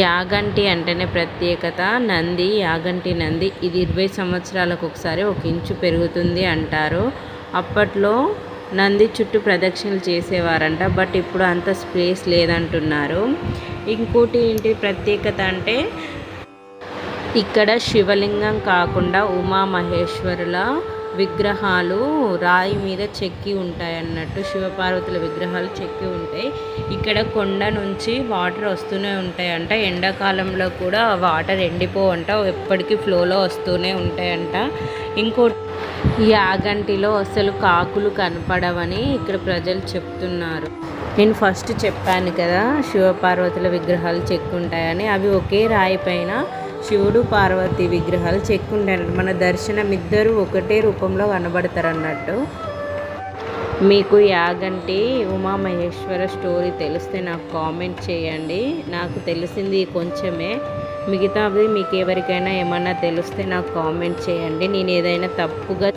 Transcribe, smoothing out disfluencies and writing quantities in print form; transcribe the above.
యాగంటి అంటేనే ప్రత్యేకత. నంది, యాగంటి నంది ఇది 20 సంవత్సరాలకు ఒకసారి 1 ఇంచు పెరుగుతుంది అంటారు. అప్పట్లో నంది చుట్టూ ప్రదక్షిణలు చేసేవారంట. బట్ ఇప్పుడు అంత స్పేస్ లేదంటున్నారు. ఇంకోటి ఏంటి ప్రత్యేకత అంటే ఇక్కడ శివలింగం కాకుండా ఉమామహేశ్వరుల విగ్రహాలు రాయి మీద చెక్కి ఉంటాయి అన్నట్టు. శివపార్వతుల విగ్రహాలు చెక్కి ఉంటాయి. ఇక్కడ కొండ నుంచి వాటర్ వస్తూనే ఉంటాయంట. ఎండాకాలంలో కూడా వాటర్ ఎండిపోవంట, ఎప్పటికీ ఫ్లోలో వస్తూనే ఉంటాయంట. ఇంకోటి యాగంటిలో అసలు కాకులు కనపడవని ఇక్కడ ప్రజలు చెప్తున్నారు. నేను ఫస్ట్ చెప్పాను కదా శివపార్వతుల విగ్రహాలు చెక్కుంటాయని. అవి ఒకే రాయి పైన శివుడు పార్వతి విగ్రహాలు చెక్కుంటారు. మన దర్శనం ఇద్దరు ఒకటే రూపంలో కనబడతారు అన్నట్టు. మీకు యాగంటి ఉమామహేశ్వర స్టోరీ తెలిస్తే నాకు కామెంట్ చేయండి. నాకు తెలిసింది కొంచెమే, మిగతాది మీకు ఎవరికైనా ఏమన్నా తెలిస్తే నాకు కామెంట్ చేయండి. నేను ఏదైనా తప్పుగా